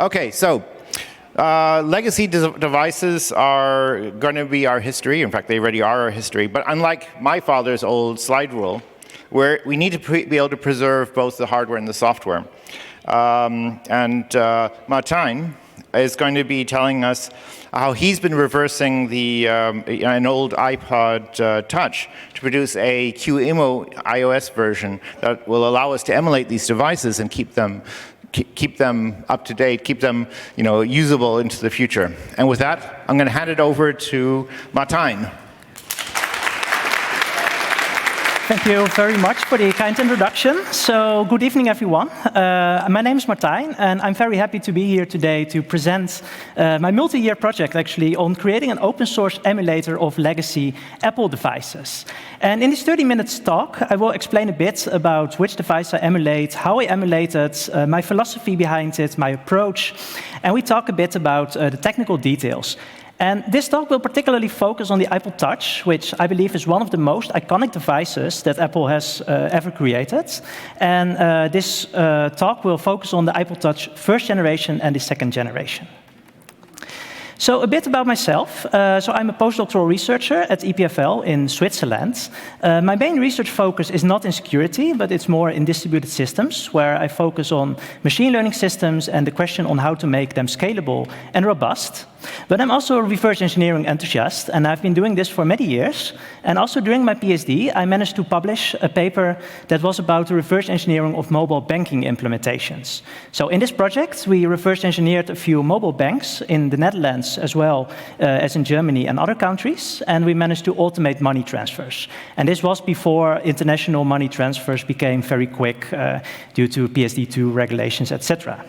Okay, so legacy devices are going to be our history. In fact, they already are our history. But unlike my father's old slide rule, where we need to be able to preserve both the hardware and the software. Martijn is going to be telling us how he's been reversing an old iPod Touch to produce a QEMU-iOS version that will allow us to emulate these devices and keep them up to date, keep them usable into the future. And with that, I'm going to hand it over to Martijn. Thank you very much for the kind introduction. So, good evening, everyone. My name is Martijn, and I'm very happy to be here today to present my multi-year project, actually, on creating an open-source emulator of legacy Apple devices. And in this 30-minute talk, I will explain a bit about which device I emulate, how I emulate it, my philosophy behind it, my approach, and we talk a bit about the technical details. And this talk will particularly focus on the iPod Touch, which I believe is one of the most iconic devices that Apple has ever created. And this talk will focus on the iPod Touch first generation and the second generation. So a bit about myself. So I'm a postdoctoral researcher at EPFL in Switzerland. My main research focus is not in security, but it's more in distributed systems, where I focus on machine learning systems and the question on how to make them scalable and robust. But I'm also a reverse engineering enthusiast, and I've been doing this for many years. And also during my PhD, I managed to publish a paper that was about the reverse engineering of mobile banking implementations. So in this project, we reverse engineered a few mobile banks in the Netherlands as well as in Germany and other countries, and we managed to automate money transfers. And this was before international money transfers became very quick due to PSD2 regulations, etc.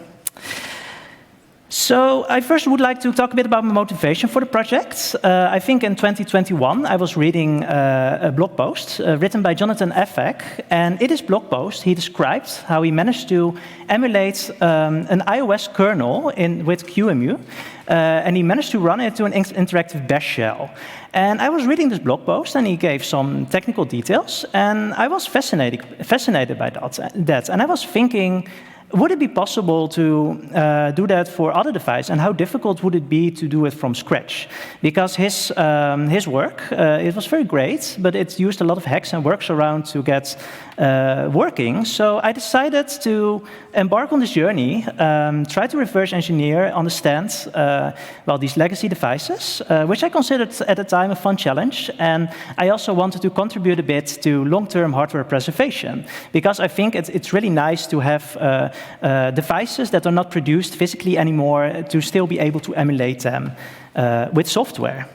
So I first would like to talk a bit about my motivation for the project. I think in 2021, I was reading a blog post written by Jonathan Effeck, and in this blog post, he described how he managed to emulate an iOS kernel with QEMU, and he managed to run it to an interactive bash shell. And I was reading this blog post, and he gave some technical details, and I was fascinated by that. And I was thinking, would it be possible to do that for other devices, and how difficult would it be to do it from scratch? Because his work, it was very great, but it used a lot of hacks and works around to get working. So I decided to embark on this journey, try to reverse engineer, understand these legacy devices, which I considered at the time a fun challenge. And I also wanted to contribute a bit to long-term hardware preservation, because I think it's really nice to have devices that are not produced physically anymore to still be able to emulate them with software.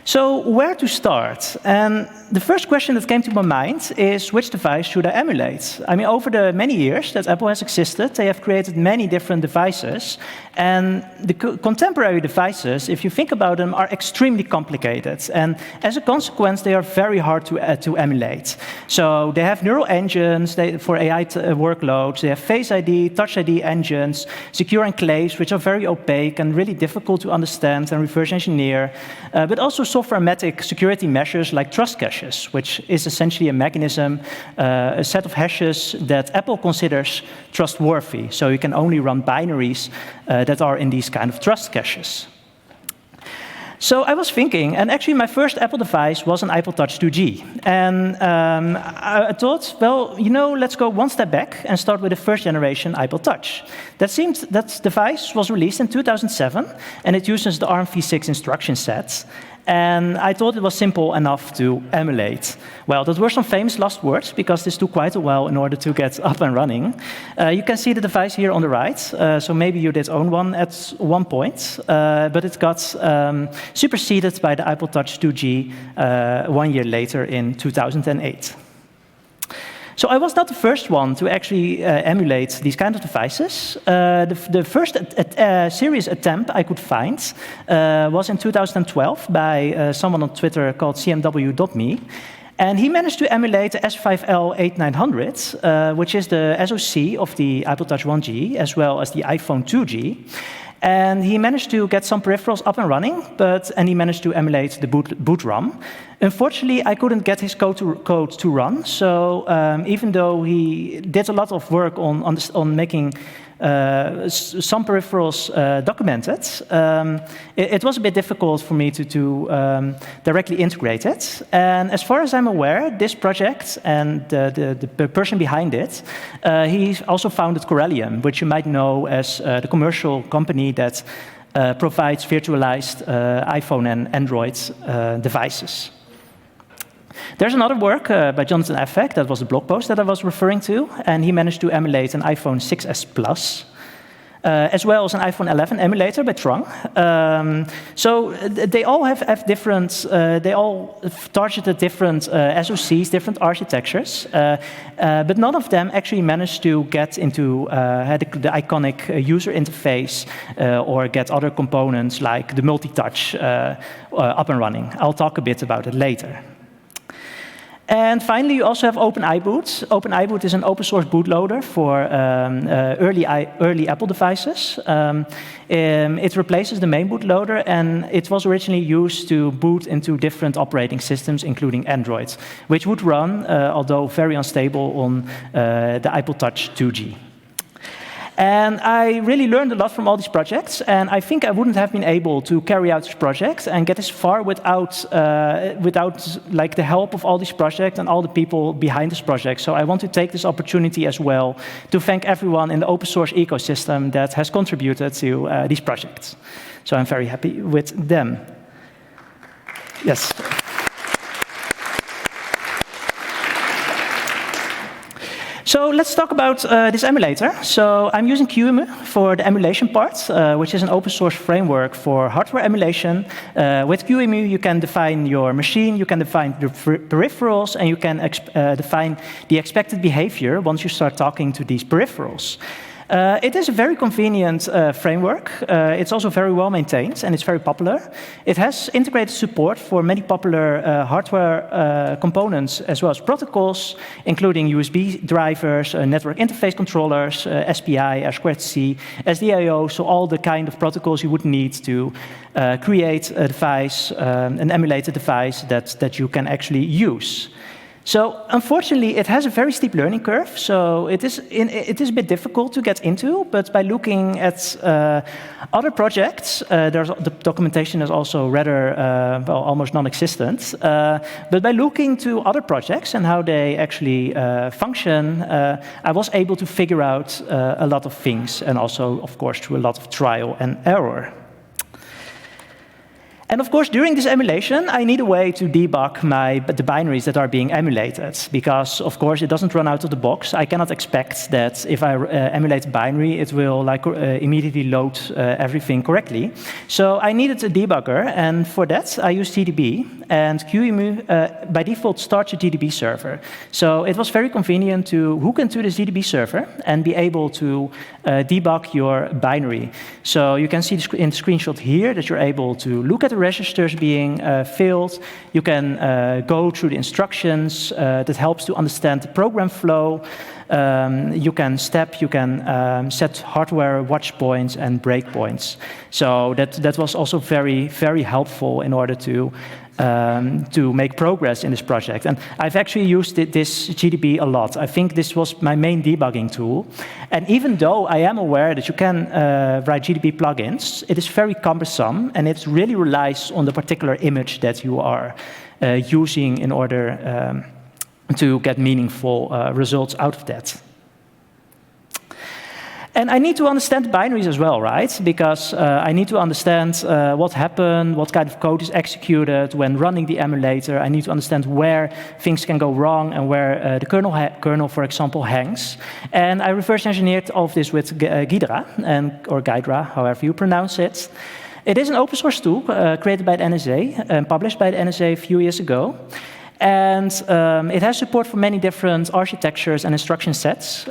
So where to start? And the first question that came to my mind is, which device should I emulate? I mean, over the many years that Apple has existed, they have created many different devices. And the contemporary devices, if you think about them, are extremely complicated. And as a consequence, they are very hard to emulate. So they have neural engines for AI workloads. They have Face ID, Touch ID engines, secure enclaves, which are very opaque and really difficult to understand and reverse engineer. But also software-matic security measures like trust caches, which is essentially a mechanism, a set of hashes that Apple considers trustworthy. So you can only run binaries that are in these kind of trust caches. So I was thinking, and actually my first Apple device was an iPod Touch 2G. And I thought, well, let's go one step back and start with the first generation iPod Touch. That device was released in 2007, and it uses the ARMv6 instruction set. And I thought it was simple enough to emulate. Well, those were some famous last words, because this took quite a while in order to get up and running. You can see the device here on the right, so maybe you did own one at one point, but it got superseded by the iPod Touch 2G 1 year later in 2008. So I was not the first one to actually emulate these kind of devices. The first serious attempt I could find was in 2012 by someone on Twitter called cmw.me. And he managed to emulate the S5L8900, which is the SoC of the iPod Touch 1G, as well as the iPhone 2G. And he managed to get some peripherals up and running, and he managed to emulate the boot RAM. Unfortunately, I couldn't get his code to run. So even though he did a lot of work on making some peripherals documented, it was a bit difficult for me to directly integrate it. And as far as I'm aware, this project and the person behind it, he also founded Corellium, which you might know as the commercial company that provides virtualized iPhone and Android devices. There's another work by Jonathan Effeck, that was the blog post that I was referring to, and he managed to emulate an iPhone 6s Plus, as well as an iPhone 11 emulator by Trung. So they all have different, they all targeted different SoCs, different architectures, but none of them actually managed to get into the iconic user interface or get other components like the multi-touch up and running. I'll talk a bit about it later. And finally, you also have iBoot. iBoot is an open source bootloader for early Apple devices. It replaces the main bootloader, and it was originally used to boot into different operating systems, including Android, which would run, although very unstable, on the iPod Touch 2G. And I really learned a lot from all these projects, and I think I wouldn't have been able to carry out this project and get this far without like the help of all these projects and all the people behind this project. So I want to take this opportunity as well to thank everyone in the open source ecosystem that has contributed to these projects. So I'm very happy with them. Yes. So let's talk about this emulator. So I'm using QEMU for the emulation part, which is an open source framework for hardware emulation. With QEMU, you can define your machine, you can define the peripherals, and you can define the expected behavior once you start talking to these peripherals. It is a very convenient framework. It's also very well maintained, and it's very popular. It has integrated support for many popular hardware components, as well as protocols, including USB drivers, network interface controllers, SPI, R2C, SDIO, so all the kind of protocols you would need to create a device, an emulated device that you can actually use. So unfortunately, it has a very steep learning curve, so it is a bit difficult to get into, but by looking at other projects, the documentation is also rather, well, almost non-existent, but by looking to other projects and how they actually function, I was able to figure out a lot of things, and also, of course, through a lot of trial and error. And of course, during this emulation, I need a way to debug the binaries that are being emulated, because of course it doesn't run out of the box. I cannot expect that if I emulate a binary, it will immediately load everything correctly. So I needed a debugger, and for that I used TDB, and QEMU by default starts a TDB server. So it was very convenient to hook into this TDB server and be able to debug your binary. So you can see in the screenshot here that you're able to look at the registers being filled. You can go through the instructions that helps to understand the program flow. You can set hardware watch points and breakpoints. So that was also very, very helpful in order to make progress in this project. And I've actually used this GDB a lot. I think this was my main debugging tool. And even though I am aware that you can write GDB plugins, it is very cumbersome, and it really relies on the particular image that you are using in order to get meaningful results out of that. And I need to understand the binaries as well, right? Because I need to understand what happened, what kind of code is executed when running the emulator. I need to understand where things can go wrong and where the kernel, for example, hangs. And I reverse engineered all of this with Ghidra, or Ghidra, however you pronounce it. It is an open source tool created by the NSA and published by the NSA a few years ago. And it has support for many different architectures and instruction sets.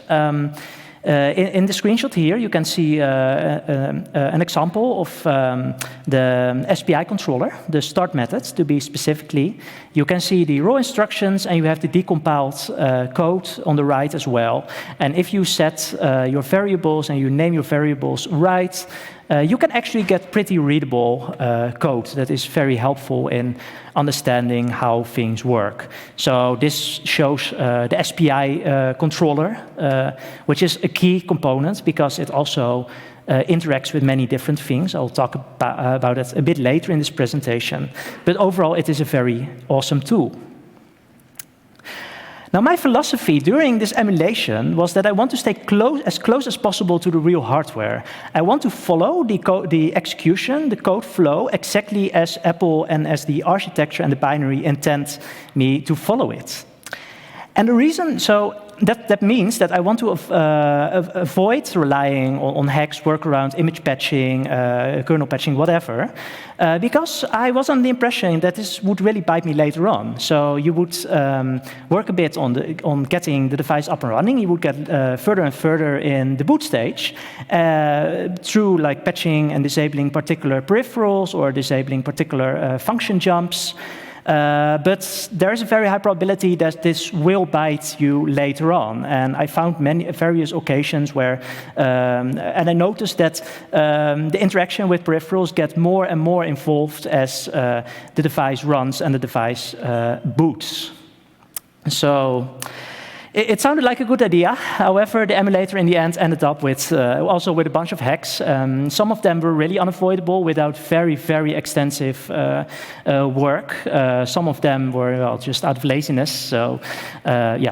In the screenshot here, you can see an example of the SPI controller, the start method, to be specifically. You can see the raw instructions, and you have the decompiled code on the right as well. And if you set your variables and you name your variables right, you can actually get pretty readable code that is very helpful in understanding how things work. So this shows the SPI controller, which is a key component because it also interacts with many different things. I'll talk about it a bit later in this presentation. But overall, it is a very awesome tool. Now, my philosophy during this emulation was that I want to stay as close as possible to the real hardware. I want to follow the execution, the code flow, exactly as Apple and as the architecture and the binary intend me to follow it. And the reason, that means that I want to avoid relying on hacks, workarounds, image patching, kernel patching, whatever, because I was under the impression that this would really bite me later on. So you would work a bit on getting the device up and running. You would get further and further in the boot stage through like patching and disabling particular peripherals or disabling particular function jumps. But there is a very high probability that this will bite you later on. And I found various occasions where, and I noticed that the interaction with peripherals get more and more involved as the device runs and the device boots. So it sounded like a good idea. However, the emulator in the end ended up with also with a bunch of hacks. Some of them were really unavoidable without very, very extensive work. Some of them were just out of laziness. So,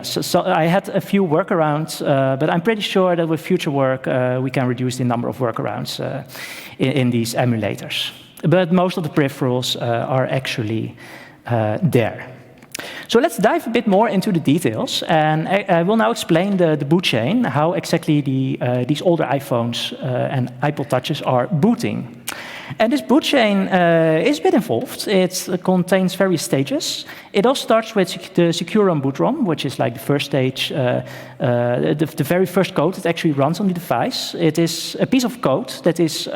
so I had a few workarounds, but I'm pretty sure that with future work, we can reduce the number of workarounds in these emulators. But most of the peripherals are actually there. So let's dive a bit more into the details, and I will now explain the boot chain, how exactly these older iPhones and iPod Touches are booting. And this boot chain is a bit involved. It contains various stages. It all starts with the secure on boot ROM, which is like the first stage, the very first code that actually runs on the device. It is a piece of code that is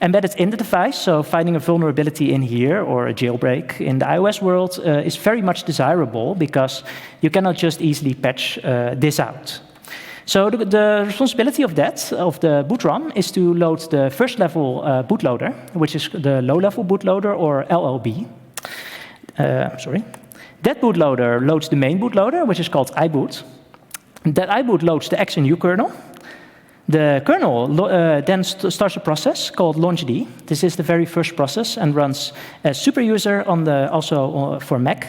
embedded in the device, so finding a vulnerability in here or a jailbreak in the iOS world is very much desirable because you cannot just easily patch this out. So the responsibility of the boot ROM, is to load the first level bootloader, which is the low level bootloader or LLB. That bootloader loads the main bootloader, which is called iBoot. That iBoot loads the XNU kernel. The kernel then starts a process called launchd. This is the very first process and runs as super user also for Mac.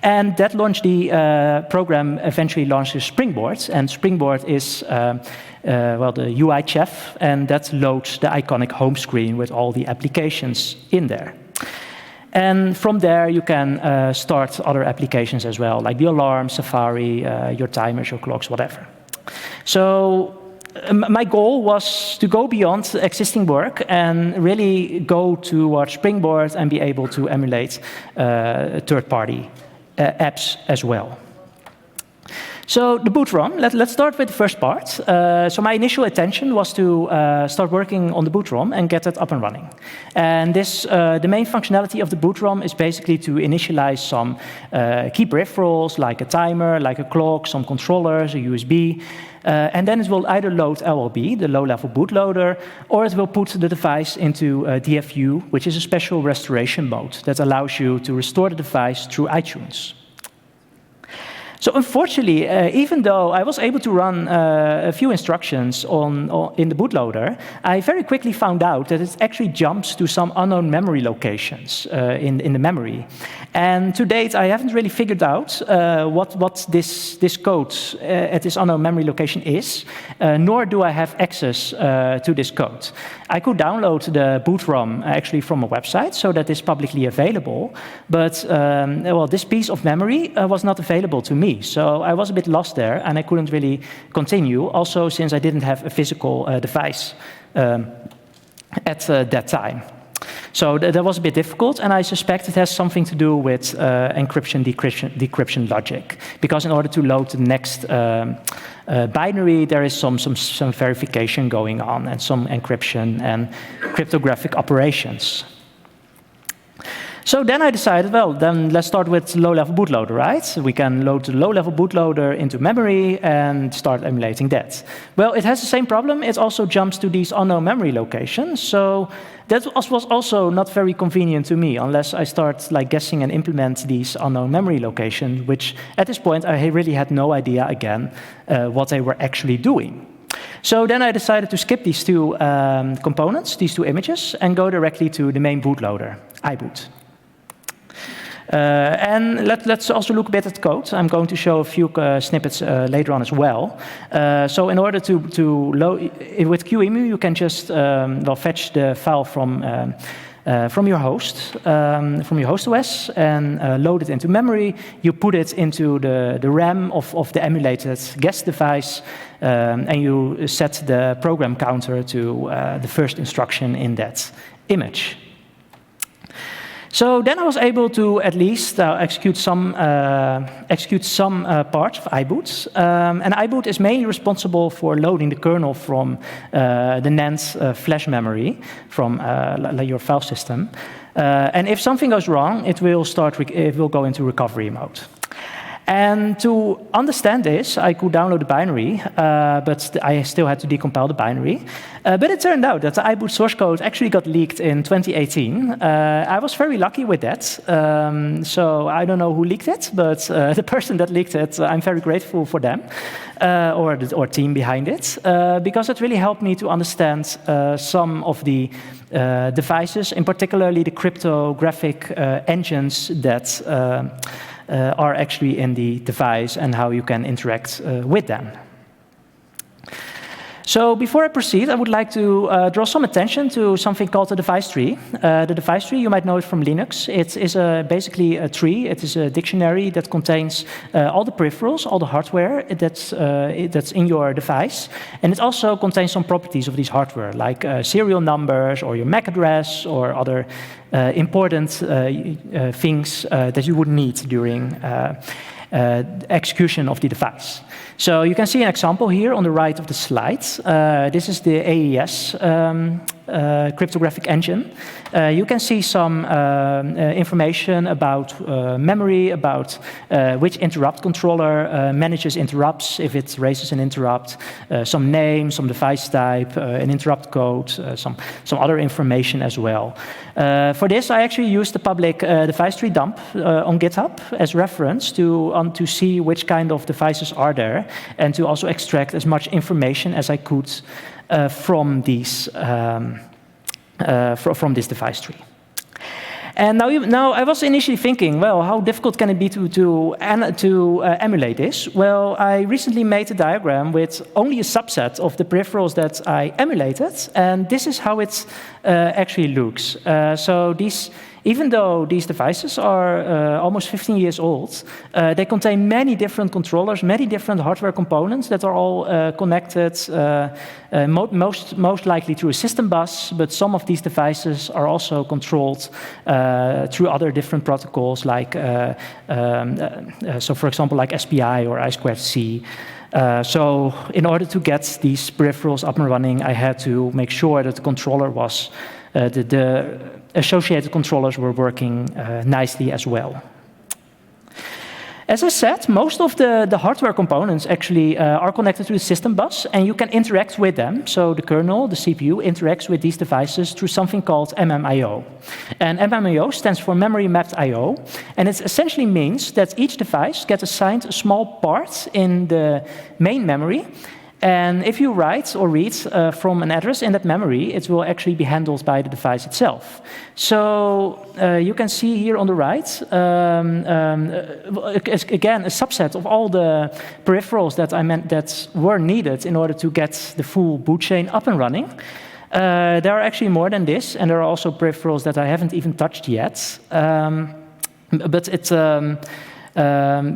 And that launchd program eventually launches Springboard. And Springboard is the UI chef, and that loads the iconic home screen with all the applications in there. And from there, you can start other applications as well, like the alarm, Safari, your timers, your clocks, whatever. So my goal was to go beyond existing work and really go towards Springboard and be able to emulate third-party apps as well. So the boot ROM, let's start with the first part. So my initial intention was to start working on the boot ROM and get it up and running. And the main functionality of the boot ROM is basically to initialize some key peripherals, like a timer, like a clock, some controllers, a USB. And then it will either load LLB, the low-level bootloader, or it will put the device into DFU, which is a special restoration mode that allows you to restore the device through iTunes. So unfortunately, even though I was able to run a few instructions in the bootloader, I very quickly found out that it actually jumps to some unknown memory locations in the memory. And to date, I haven't really figured out what this code at this unknown memory location is, nor do I have access to this code. I could download the boot ROM actually from a website, so that is publicly available. But this piece of memory was not available to me. So I was a bit lost there, and I couldn't really continue, also since I didn't have a physical device at that time. So that was a bit difficult, and I suspect it has something to do with encryption, decryption logic. Because in order to load the next binary, there is some verification going on, and some encryption and cryptographic operations. So then I decided, well, then let's start with low-level bootloader, right? We can load the low-level bootloader into memory and start emulating that. Well, it has the same problem. It also jumps to these unknown memory locations. So that was also not very convenient to me, unless I start like guessing and implement these unknown memory locations, which at this point I really had no idea, again, what they were actually doing. So then I decided to skip these two components, these two images, and go directly to the main bootloader, iBoot. And let's also look a bit at code. I'm going to show a few snippets later on as well. So in order to load, with QEMU, you can just fetch the file from your host OS, and load it into memory. You put it into the RAM of the emulated guest device, and you set the program counter to the first instruction in that image. So then I was able to at least execute some parts of iBoot. And iBoot is mainly responsible for loading the kernel from the NAND flash memory from your file system. And if something goes wrong, it will go into recovery mode. And to understand this, I could download the binary, but I still had to decompile the binary. But it turned out that the iBoot source code actually got leaked in 2018. I was very lucky with that. So I don't know who leaked it, but the person that leaked it, I'm very grateful for them, or team behind it, because it really helped me to understand some of the devices, in particularly the cryptographic engines that are actually in the device and how you can interact with them. So before I proceed, I would like to draw some attention to something called the device tree. The device tree, you might know it from Linux. It is basically a tree. It is a dictionary that contains all the peripherals, all the hardware that's in your device. And it also contains some properties of this hardware, like serial numbers or your MAC address or other important things that you would need during execution of the device. So you can see an example here on the right of the slide. This is the AES cryptographic engine. You can see some information about memory, about which interrupt controller manages interrupts, if it raises an interrupt, some name, some device type, an interrupt code, some other information as well. For this, I actually used the public device tree dump on GitHub as reference to see which kind of devices are there, and to also extract as much information as I could from this device tree. And now I was initially thinking, well, how difficult can it be to emulate this? Well, I recently made a diagram with only a subset of the peripherals that I emulated, and this is how it actually looks. So even though these devices are almost 15 years old, they contain many different controllers, many different hardware components that are all connected, most likely through a system bus, but some of these devices are also controlled through other different protocols, like, so for example, like SPI or I2C. So in order to get these peripherals up and running, I had to make sure that the controller was, the associated controllers were working nicely as well. As I said, most of the hardware components actually are connected to the system bus, and you can interact with them. So the kernel, the CPU, interacts with these devices through something called MMIO. And MMIO stands for Memory Mapped I/O, and it essentially means that each device gets assigned a small part in the main memory. And if you write or read from an address in that memory, it will actually be handled by the device itself. So you can see here on the right, again, a subset of all the peripherals that were needed in order to get the full boot chain up and running. There are actually more than this, and there are also peripherals that I haven't even touched yet.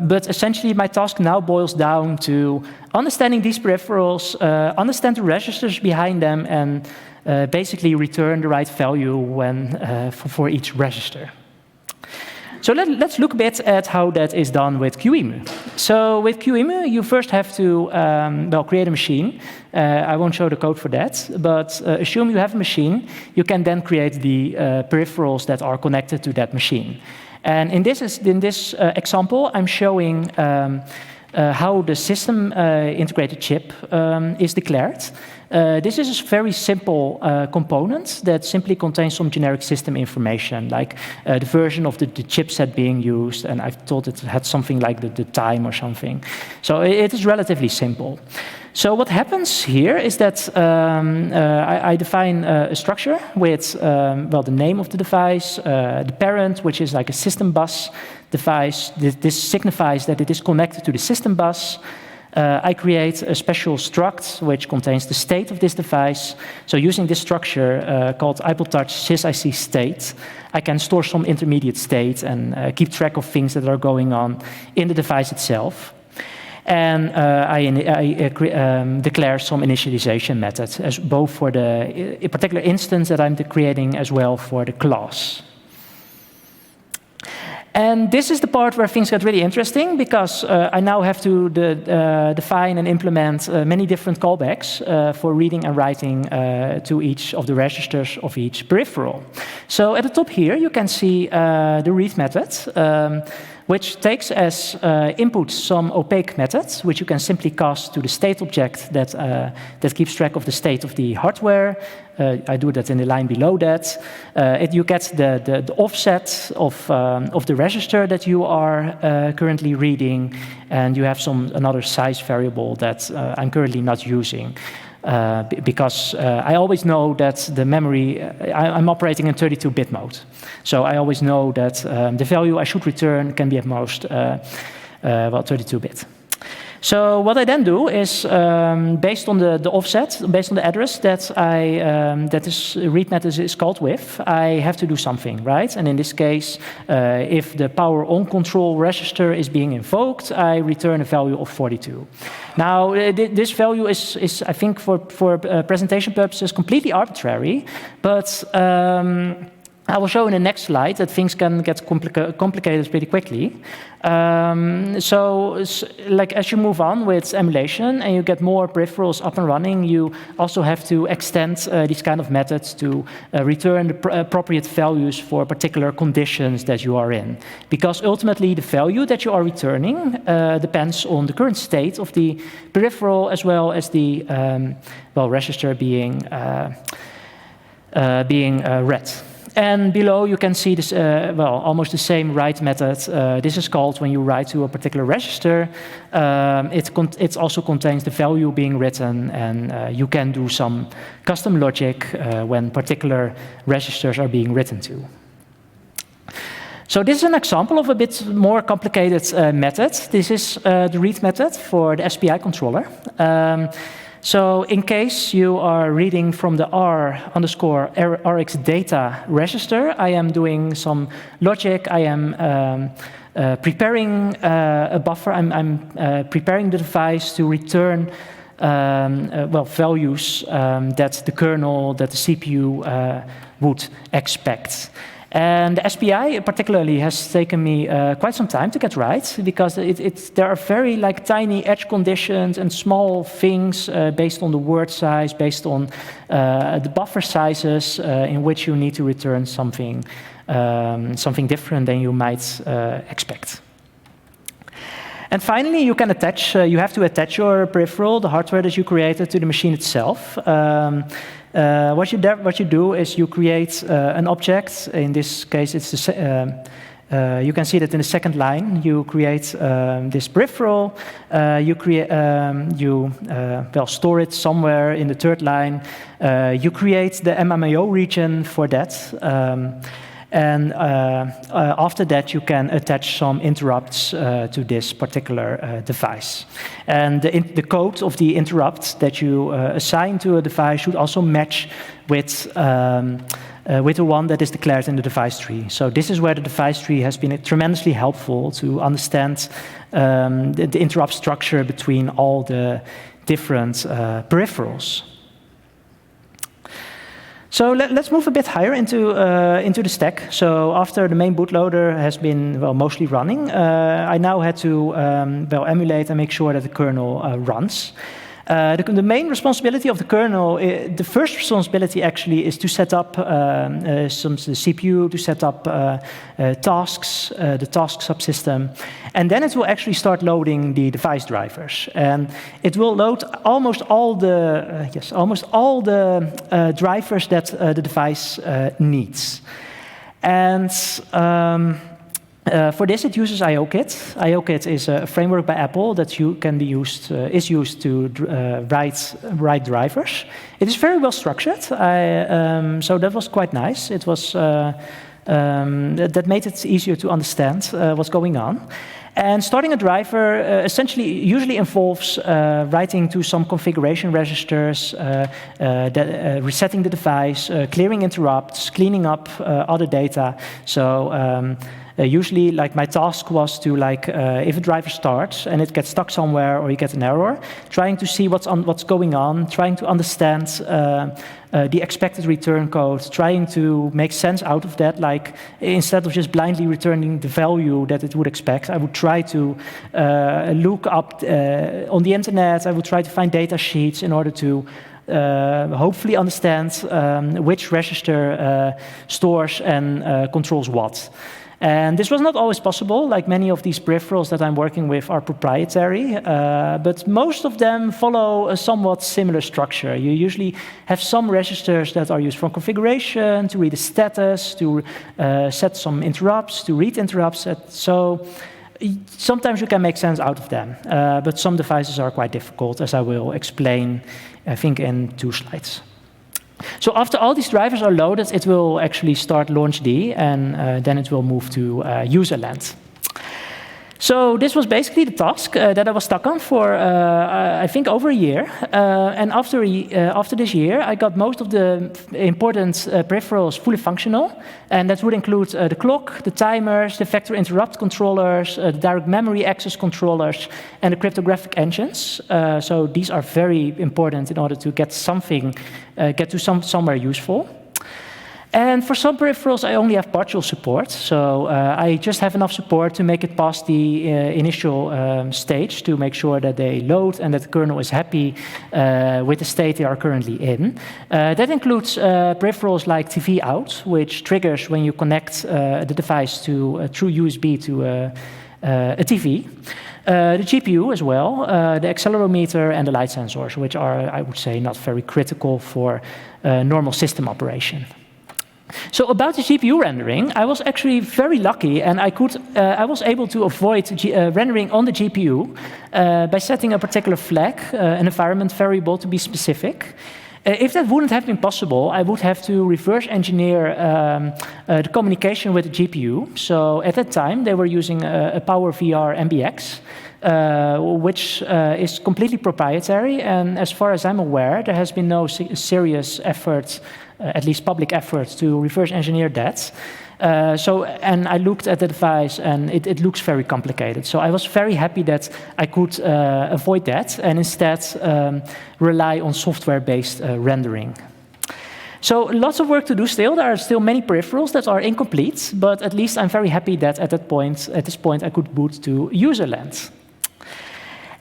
But essentially, my task now boils down to understanding these peripherals, understand the registers behind them, and basically return the right value for each register. So let's look a bit at how that is done with QEMU. So with QEMU, you first have to create a machine. I won't show the code for that, but assume you have a machine. You can then create the peripherals that are connected to that machine. And in this example, I'm showing how the system integrated chip is declared. This is a very simple component that simply contains some generic system information, like the version of the chipset being used, and I thought it had something like the time or something. So it is relatively simple. So what happens here is that I define a structure with the name of the device, the parent, which is like a system bus device. This signifies that it is connected to the system bus. I create a special struct which contains the state of this device. So using this structure called iPod Touch sysic state, I can store some intermediate state and keep track of things that are going on in the device itself. And I declare some initialization methods, as both for the particular instance that I'm creating as well for the class. And this is the part where things get really interesting, because I now have to define and implement many different callbacks for reading and writing to each of the registers of each peripheral. So at the top here, you can see the read method, which takes as input some opaque methods, which you can simply cast to the state object that keeps track of the state of the hardware. I do that in the line below that. You get the offset of the register that you are currently reading, and you have another size variable that I'm currently not using. Because I always know that the memory, I'm operating in 32-bit mode. So I always know that the value I should return can be at most 32-bit. So what I then do is, based on the offset, based on the address that that this read method is called with, I have to do something, right? And in this case, if the power on control register is being invoked, I return a value of 42. Now, this value is I think, for presentation purposes, completely arbitrary, but I will show in the next slide that things can get complicated pretty quickly. So, like as you move on with emulation and you get more peripherals up and running, you also have to extend these kind of methods to return the appropriate values for particular conditions that you are in. Because ultimately, the value that you are returning depends on the current state of the peripheral as well as the register being read. And below you can see this, almost the same write method. This is called when you write to a particular register. It also contains the value being written, and you can do some custom logic when particular registers are being written to. So this is an example of a bit more complicated method. This is the read method for the SPI controller. So in case you are reading from the R_RX data register, I am doing some logic. I am preparing a buffer. I'm preparing the device to return values that the kernel, that the CPU would expect. And the SPI particularly has taken me quite some time to get right, because there are very tiny edge conditions and small things based on the word size, based on the buffer sizes in which you need to return something different than you might expect. And finally, you can attach. You have to attach your peripheral, the hardware that you created, to the machine itself. What you do is you create an object. In this case, it's you can see that in the second line, you create this peripheral. You store it somewhere in the third line. You create the MMIO region for that. And after that, you can attach some interrupts to this particular device. And the code of the interrupt that you assign to a device should also match with the one that is declared in the device tree. So this is where the device tree has been tremendously helpful to understand the interrupt structure between all the different peripherals. So let's move a bit higher into the stack. So after the main bootloader has been mostly running, I now had to emulate and make sure that the kernel runs. The main responsibility of the kernel, the first responsibility actually is to set up the CPU, to set up tasks, the task subsystem, and then it will actually start loading the device drivers. And it will load almost all the drivers that the device needs. And for this, it uses IOKit. IOKit is a framework by Apple that is used to write drivers. It is very well structured, so that was quite nice. It was that made it easier to understand what's going on. And starting a driver usually involves writing to some configuration registers, resetting the device, clearing interrupts, cleaning up other data. So. Usually, like my task was to, if a driver starts and it gets stuck somewhere or you get an error, trying to see what's going on, trying to understand the expected return code, trying to make sense out of that. Like instead of just blindly returning the value that it would expect, I would try to look up on the internet. I would try to find data sheets in order to hopefully understand which register stores and controls what. And this was not always possible. Like many of these peripherals that I'm working with are proprietary, but most of them follow a somewhat similar structure. You usually have some registers that are used for configuration, to read the status, to set some interrupts, to read interrupts. So sometimes you can make sense out of them, but some devices are quite difficult, as I will explain, I think, in 2 slides. So after all these drivers are loaded, it will actually start launchd, and then it will move to userland. So this was basically the task that I was stuck on for, I think, over a year. And after this year, I got most of the important peripherals fully functional. And that would include the clock, the timers, the vector interrupt controllers, the direct memory access controllers, and the cryptographic engines. So these are very important in order to get to somewhere useful. And for some peripherals, I only have partial support. So I just have enough support to make it past the initial stage to make sure that they load and that the kernel is happy with the state they are currently in. That includes peripherals like TV out, which triggers when you connect the device through USB to a TV. The GPU as well, the accelerometer and the light sensors, which are, I would say, not very critical for normal system operation. So about the GPU rendering, I was actually very lucky, and I was able to avoid rendering on the GPU by setting a particular flag, an environment variable to be specific. If that wouldn't have been possible, I would have to reverse engineer the communication with the GPU. So at that time, they were using a PowerVR MBX, which is completely proprietary. And as far as I'm aware, there has been no serious effort, at least public efforts, to reverse engineer that. And I looked at the device, and it looks very complicated. So I was very happy that I could avoid that and instead rely on software-based rendering. So lots of work to do still. There are still many peripherals that are incomplete, but at least I'm very happy that at this point, I could boot to userland.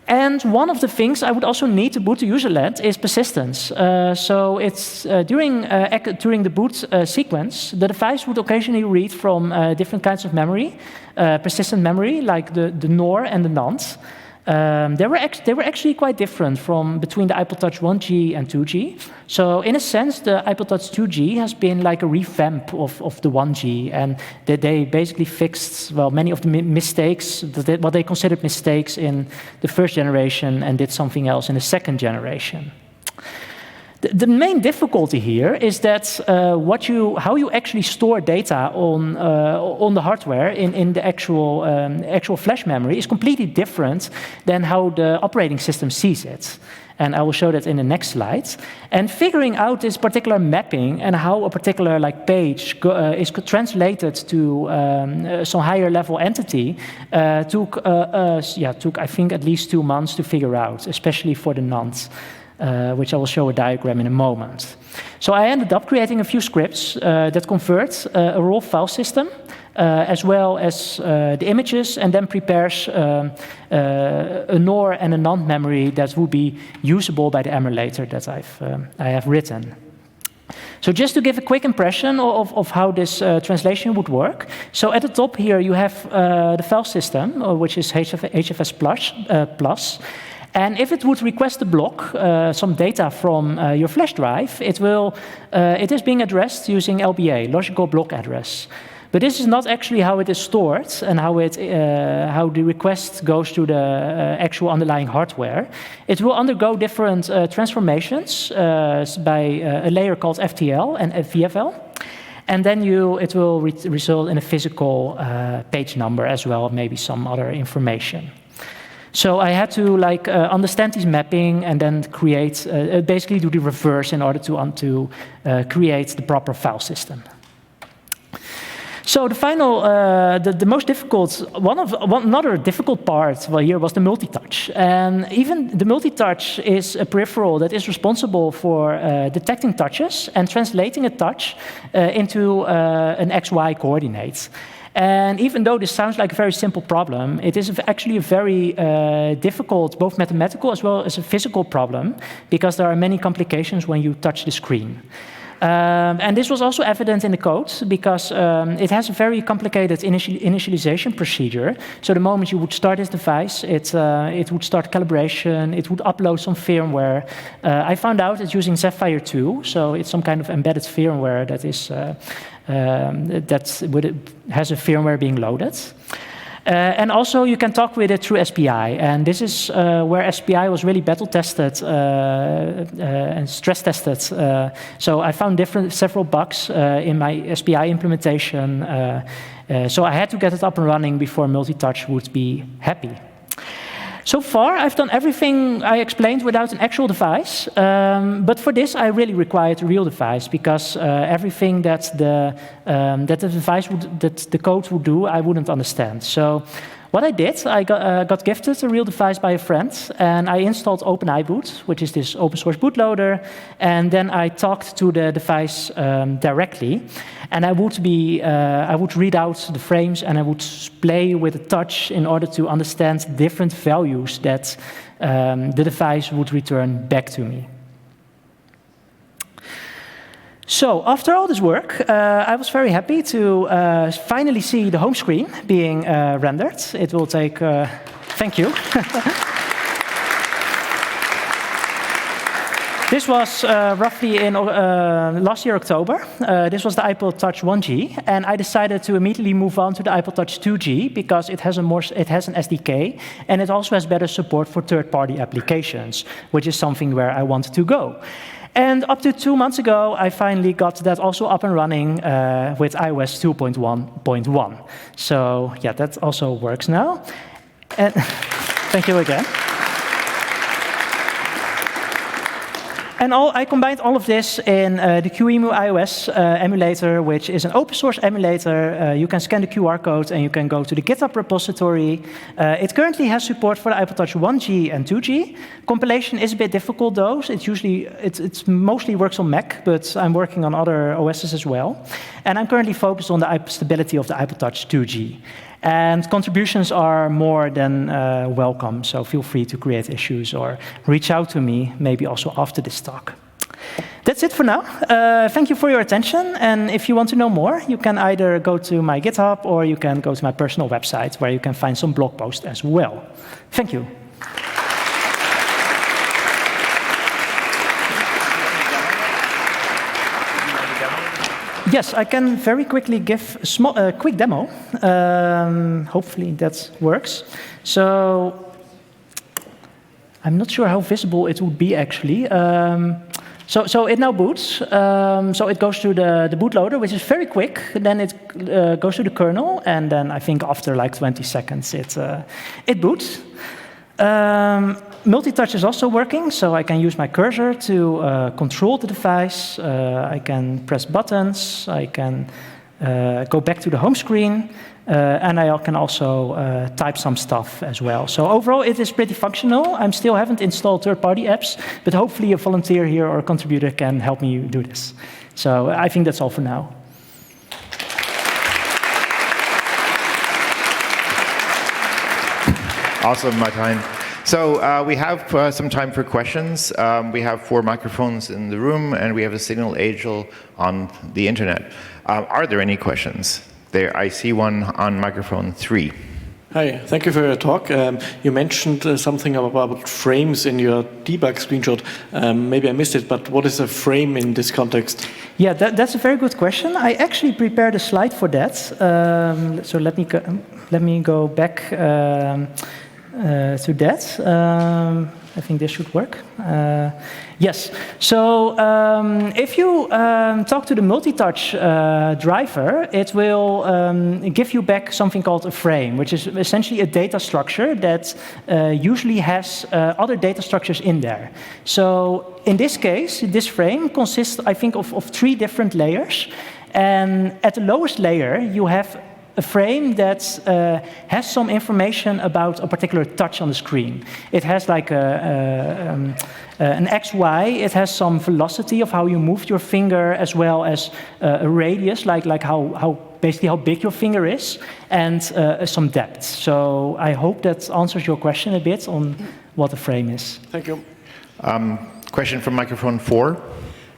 And one of the things I would also need to boot to userland is persistence. So it's during the boot sequence, the device would occasionally read from different kinds of memory, persistent memory, like the NOR and the NAND. They were actually quite different between the iPod Touch 1G and 2G. So in a sense, the iPod Touch 2G has been like a revamp of the 1G, and they basically fixed, well, many of the mistakes, what they considered mistakes in the first generation, and did something else in the second generation. The main difficulty here is that how you actually store data on the hardware in the actual flash memory is completely different than how the operating system sees it. And I will show that in the next slide. And figuring out this particular mapping and how a particular page is translated to some higher level entity took I think at least 2 months to figure out, especially for the NAND. which I will show a diagram in a moment. So I ended up creating a few scripts that convert a raw file system as well as the images, and then prepares a NOR and a NAND memory that would be usable by the emulator that I have written. So just to give a quick impression of how this translation would work. So at the top here you have the file system, which is HFS plus. And if it would request a block, some data from your flash drive, it is being addressed using LBA, logical block address. But this is not actually how it is stored and how the request goes to the actual underlying hardware. It will undergo different transformations by a layer called FTL and VFL. And then it will result in a physical page number as well, maybe some other information. So I had to understand this mapping and then create, basically do the reverse in order to create the proper file system. So the final, the most difficult, another difficult part here was the multi-touch. And even the multi-touch is a peripheral that is responsible for detecting touches and translating a touch into an XY coordinate. And even though this sounds like a very simple problem, it is actually a very difficult, both mathematical as well as a physical problem, because there are many complications when you touch the screen. And this was also evident in the code, because it has a very complicated initialization procedure. So the moment you would start this device, it would start calibration, it would upload some firmware. I found out it's using Zephyr 2, so it's some kind of embedded firmware that has a firmware being loaded. And also you can talk with it through SPI, and this is where SPI was really battle tested and stress tested. So I found several bugs in my SPI implementation, so I had to get it up and running before multi-touch would be happy. So far, I've done everything I explained without an actual device, but for this, I really required a real device, because everything that the code would do, I wouldn't understand. So what I did, I got gifted a real device by a friend, and I installed iBoot, which is this open source bootloader, and then I talked to the device directly, and I would read out the frames, and I would play with the touch in order to understand different values that the device would return back to me. So after all this work, I was very happy to finally see the home screen being rendered. It will take, thank you. This was roughly in last year, October. This was the iPod Touch 1G, and I decided to immediately move on to the iPod Touch 2G because it has an SDK, and it also has better support for third-party applications, which is something where I wanted to go. And up to 2 months ago, I finally got that also up and running with iOS 2.1.1. So yeah, that also works now. And thank you again. And I combined all of this in the QEMU-iOS emulator, which is an open source emulator. You can scan the QR code and you can go to the GitHub repository. It currently has support for the iPod Touch 1G and 2G. Compilation is a bit difficult though. It mostly works on Mac, but I'm working on other OSs as well. And I'm currently focused on the stability of the iPod Touch 2G. And contributions are more than welcome, so feel free to create issues or reach out to me, maybe also after this talk. That's it for now. Thank you for your attention, and if you want to know more, you can either go to my GitHub or you can go to my personal website, where you can find some blog posts as well. Thank you. Yes, I can very quickly give a quick demo. Hopefully that works. So I'm not sure how visible it would be actually. So it now boots. So it goes to the bootloader, which is very quick. Then it goes to the kernel, and then I think after like 20 seconds it boots. Multi-touch is also working, so I can use my cursor to control the device. I can press buttons. I can go back to the home screen, and I can also type some stuff as well. So overall, it is pretty functional. I still haven't installed third-party apps, but hopefully a volunteer here or a contributor can help me do this. So I think that's all for now. Awesome, Martijn. So we have some time for questions. We have 4 microphones in the room, and we have a signal angel on the internet. Are there any questions? There, I see one on microphone 3. Hi, thank you for your talk. You mentioned something about frames in your debug screenshot. Maybe I missed it, but what is a frame in this context? Yeah, that's a very good question. I actually prepared a slide for that. So let me go back to that. I think this should work. Yes. So if you talk to the multi-touch driver, it will give you back something called a frame, which is essentially a data structure that usually has other data structures in there. So in this case, this frame consists, I think, of 3 different layers. And at the lowest layer, you have a frame that has some information about a particular touch on the screen. It has like an XY, it has some velocity of how you move your finger, as well as a radius, like how basically how big your finger is, and some depth. So I hope that answers your question a bit on what a frame is. Thank you. Question from microphone 4.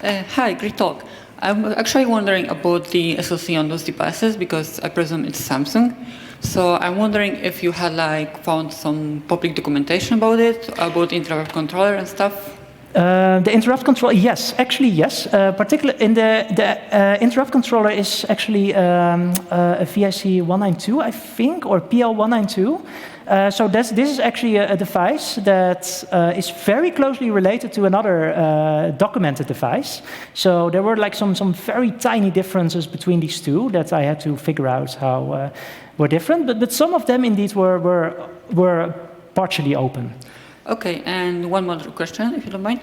Hi, great talk. I'm actually wondering about the SoC on those devices, because I presume it's Samsung. So I'm wondering if you had found some public documentation about it, about interrupt controller and stuff. The interrupt controller, yes, actually yes. Particularly in the interrupt controller is actually a VIC 192, I think, or PL 192. So this is actually a device that is very closely related to another documented device. So there were some very tiny differences between these two that I had to figure out how were different. But some of them indeed were partially open. Okay, and one more question, if you don't mind.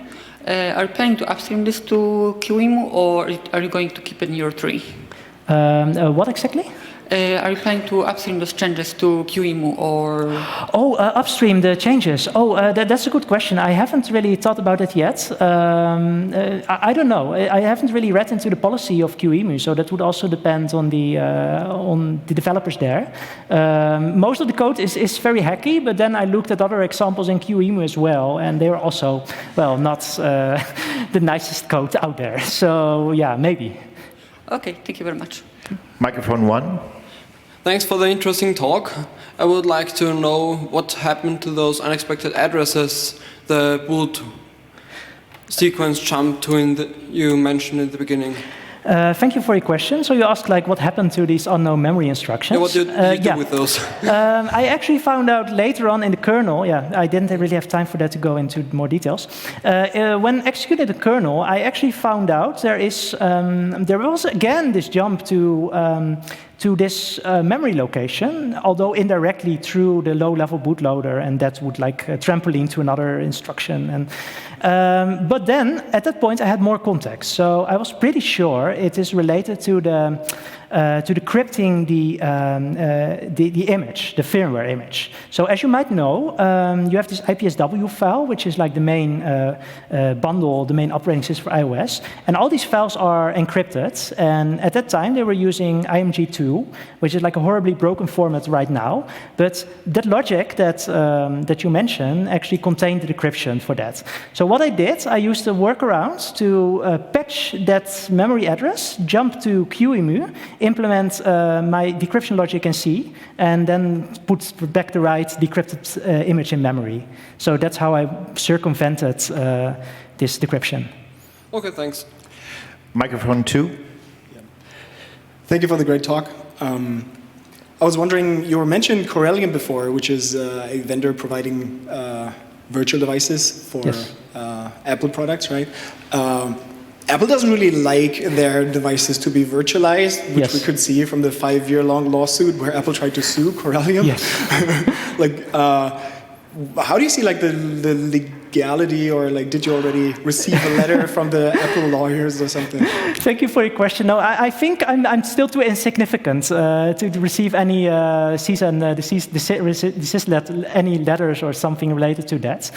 Are you planning to upstream this to QEMU, or are you going to keep it in your tree? What exactly? Are you planning to upstream those changes to QEMU, or? Oh, upstream the changes. Oh, that's a good question. I haven't really thought about it yet. I don't know. I haven't really read into the policy of QEMU, so that would also depend on the developers there. Most of the code is very hacky, but then I looked at other examples in QEMU as well, and they were also, well, not the nicest code out there. So yeah, maybe. Okay, thank you very much. Microphone 1. Thanks for the interesting talk. I would like to know what happened to those unexpected addresses the boot sequence jumped to you mentioned in the beginning. Thank you for your question. So you asked what happened to these unknown memory instructions. Yeah, what did you do with those? I actually found out later on in the kernel. Yeah, I didn't really have time for that to go into more details. When executed the kernel, I actually found out there was again this jump to this memory location, although indirectly through the low-level bootloader, and that would trampoline to another instruction. And but then at that point I had more context, so I was pretty sure it is related to decrypting the image, the firmware image. So as you might know, you have this IPSW file, which is the main bundle, the main operating system for iOS, and all these files are encrypted. And at that time, they were using IMG2, which is a horribly broken format right now. But that logic that you mentioned actually contained the decryption for that. So what I did, I used a workaround to patch that memory address, jump to QEMU, implement my decryption logic in C, and then put back the right decrypted image in memory. So that's how I circumvented this decryption. Okay, thanks. Microphone 2. Yeah. Thank you for the great talk. I was wondering, you mentioned Corellium before, which is a vendor providing virtual devices for yes. Apple products, right? Apple doesn't really like their devices to be virtualized, which yes. we could see from the 5-year-long lawsuit where Apple tried to sue Corellium. Yes. How do you see the legality, or like, did you already receive a letter from the Apple lawyers or something? Thank you for your question. No, I think I'm still too insignificant to receive any cease and desist any letters or something related to that.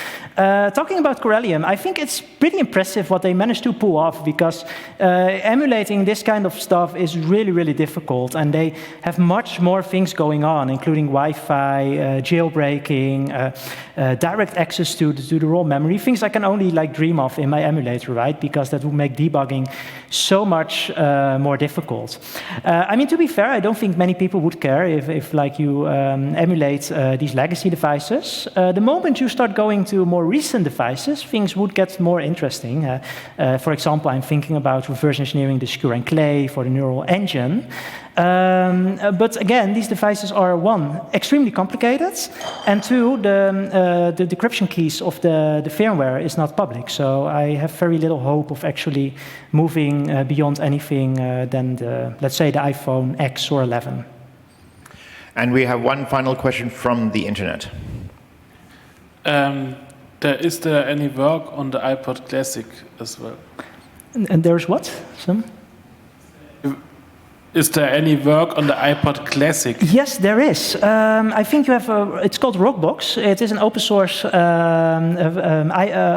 Talking about Corellium, I think it's pretty impressive what they managed to pull off, because emulating this kind of stuff is really, really difficult, and they have much more things going on, including Wi-Fi, jailbreaking, direct access to the raw memory, things I can only like dream of in my emulator, right? Because that would make debugging so much more difficult. I mean, to be fair, I don't think many people would care if like you emulate these legacy devices. The moment you start going to more recent devices, things would get more interesting. For example, I'm thinking about reverse engineering the Screw and Clay for the neural engine. But again, these devices are, one, extremely complicated, and two, the decryption keys of the firmware is not public. So I have very little hope of actually moving beyond anything than, let's say, the iPhone X or 11. And we have one final question from the internet. Is there any work on the iPod Classic as well? And there's what? Some? Is there any work on the iPod Classic? Yes, there is. I think you have it's called Rockbox. It is an open source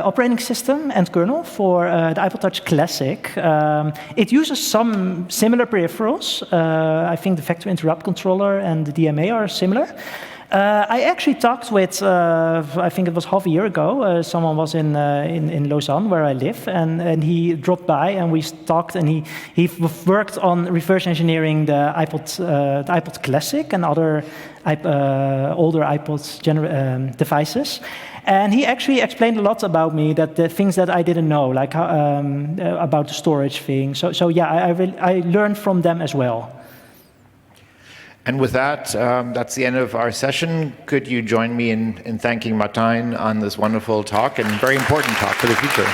operating system and kernel for the iPod Touch Classic. It uses some similar peripherals. I think the factory interrupt controller and the DMA are similar. I actually talked with, I think it was half a year ago, someone was in Lausanne, where I live, and he dropped by and we talked, and he worked on reverse engineering the iPod Classic and other older iPod devices. And he actually explained a lot about me, that the things that I didn't know, like about the storage thing. So yeah, I learned from them as well. And with that, that's the end of our session. Could you join me in thanking Martijn on this wonderful talk and very important talk for the future?